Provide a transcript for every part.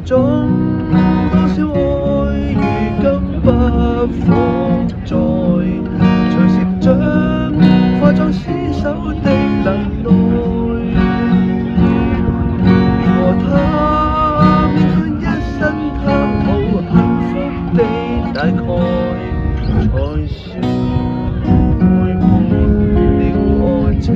話中多少愛，如今不復在，隨成長化作廝守的能耐。和他勉強一生探討幸福的大概，才算會沒了愛情。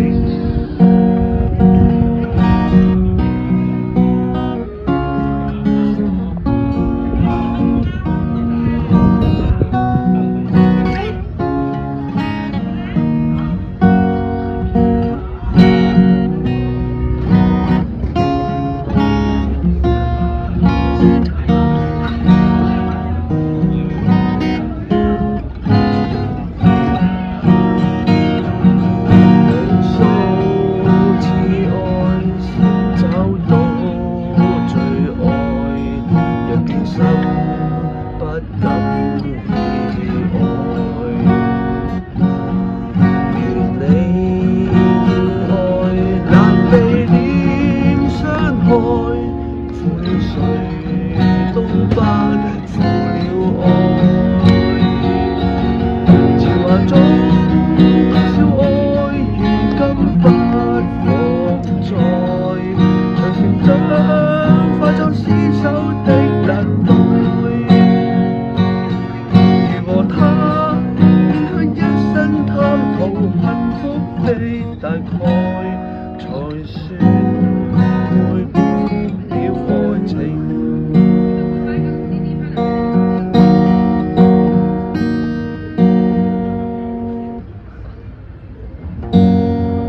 不敢意外，原你要愛，難避免傷害，負了誰都不負了愛。潮話中多少愛，如今不復在，隨成長化作廝守的等待。大概才算會沒了愛情。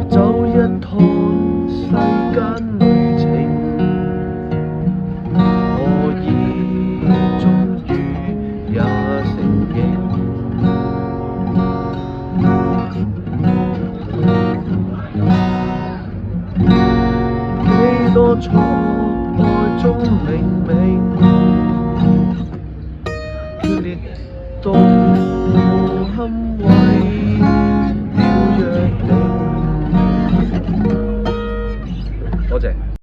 走一趟世間旅程，何以終於也承認？多錯愛中冥冥，決裂到堪